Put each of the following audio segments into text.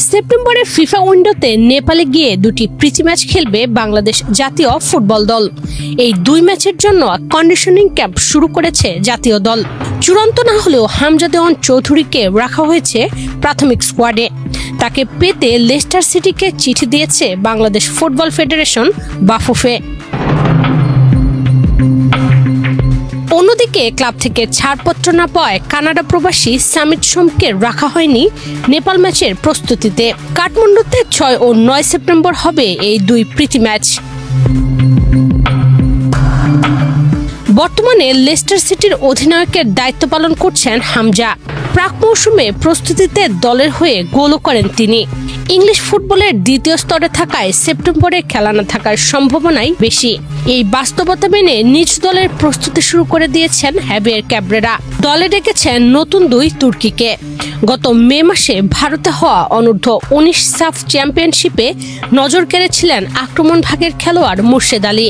সেপ্টেম্বরে ফিফা উইন্ডোতে নেপালে গিয়ে দুটি প্রীতি ম্যাচ খেলবে বাংলাদেশ জাতীয় ফুটবল দল। এই দুই ম্যাচের জন্য কন্ডিশনিং ক্যাম্প শুরু করেছে জাতীয় দল। চূড়ান্ত না হলেও হামজা দেওয়ান চৌধুরীকে রাখা হয়েছে প্রাথমিক স্কোয়াডে। তাকে পেতে লেস্টার সিটিকে চিঠি দিয়েছে বাংলাদেশ ফুটবল ফেডারেশন বাফুফে। অন্যদিকে ক্লাব থেকে ছাড়পত্র না পাওয়ায় কানাডা প্রবাসী সামিত সোমকে রাখা হয়নি নেপাল ম্যাচের প্রস্তুতিতে। কাঠমান্ডুতে 6 ও 9 সেপ্টেম্বর হবে এই দুই প্রীতি ম্যাচ। বর্তমানে লেস্টার সিটির অধিনায়কের দায়িত্ব পালন করছেন হামজা। প্রাক মৌসুমে প্রস্তুতিতে দলের হয়ে গোলও করেন তিনি। ইংলিশ ফুটবলের দ্বিতীয় স্তরে থাকায় সেপ্টেম্বরে খেলা না থাকার সম্ভাবনাই বেশি। এই বাস্তবতা মেনে নিজ দলের প্রস্তুতি শুরু করে দিয়েছেন হ্যাভিয়ের ক্যাব্রেরা। দলে ডেকেছেন নতুন দুই তুর্কিকে। গত মে মাসে ভারতে হওয়া অনূর্ধ্ব-19 সাফ চ্যাম্পিয়নশিপে নজর কেড়েছিলেন আক্রমণ ভাগের খেলোয়াড় মুর্শেদ আলী।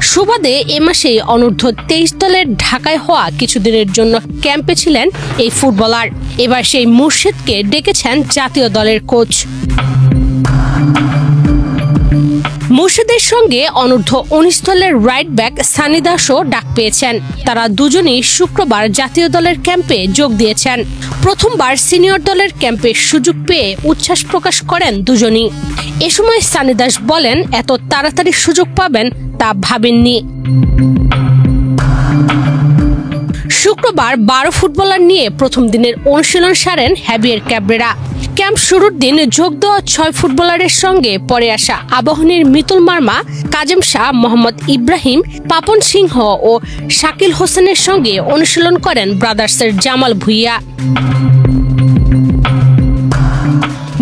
সুবাদে এ মাসেই অনূর্ধ্ব-23 দলের ঢাকায় হওয়া কিছুদিনের জন্য ক্যাম্পে ছিলেন এই ফুটবলার। এবার সেই মুর্শেদকে ডেকেছেন জাতীয় দলের কোচ। মুর্শেদের সঙ্গে অনূর্ধ্ব-19 দলের রাইট ব্যাক সানি দাসও ডাক পেয়েছেন। তারা দুজনই শুক্রবার জাতীয় দলের ক্যাম্পে যোগ দিয়েছেন। প্রথমবার সিনিয়র দলের ক্যাম্পে সুযোগ পেয়ে উচ্ছ্বাস প্রকাশ করেন দুজনই। এ সময় সানি দাস বলেন, এত তাড়াতাড়ি সুযোগ পাবেন তা ভাবেননি। শুক্রবার 12 ফুটবলার নিয়ে প্রথম দিনের অনুশীলন সারেন হ্যাভিয়ের ক্যাব্রেরা। ক্যাম্প শুরুর দিন যোগ দেওয়া 6 ফুটবলারের সঙ্গে পরে আসা আবাহনীর মিতুল মার্মা, কাজেম শাহ, মোহাম্মদ ইব্রাহিম, পাপন সিংহ ও শাকিল হোসেনের সঙ্গে অনুশীলন করেন ব্রাদার্সের জামাল ভুইয়া।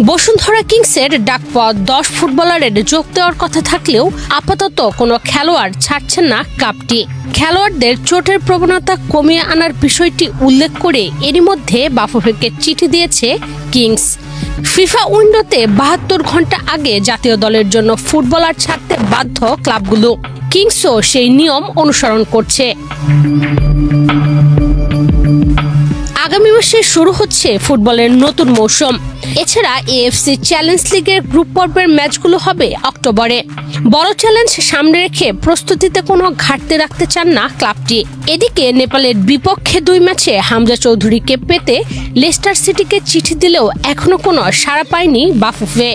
বসুন্ধরা কিংসের ডাক পাওয়া 10 ফুটবলারের যোগ দেওয়ার কথা থাকলেও আপাতত কোনো খেলোয়াড় ছাড়ছেন না ক্লাবটি। খেলোয়াড়দের চোটের প্রবণতা কমিয়ে আনার বিষয়টি উল্লেখ করে এরই মধ্যে বাফুফেকে চিঠি দিয়েছে কিংস। ফিফা উইন্ডোতে 72 ঘন্টা আগে জাতীয় দলের জন্য ফুটবলার ছাড়তে বাধ্য ক্লাবগুলো। কিংসও সেই নিয়ম অনুসরণ করছে। আগামী মাসে শুরু হচ্ছে ফুটবলের নতুন মৌসুম। এছাড়া এএফসি চ্যালেঞ্জ লিগের গ্রুপ পর্বের ম্যাচগুলো হবে অক্টোবরে। বড় চ্যালেঞ্জ সামনে রেখে প্রস্তুতিতে কোনো ঘাটতি রাখতে চান না ক্লাবটি। এদিকে নেপালের বিপক্ষে 2 ম্যাচে হামজা চৌধুরীকে পেতে লেস্টার সিটিকে চিঠি দিলেও এখনো কোনো সাড়া পায়নি বাফুফে।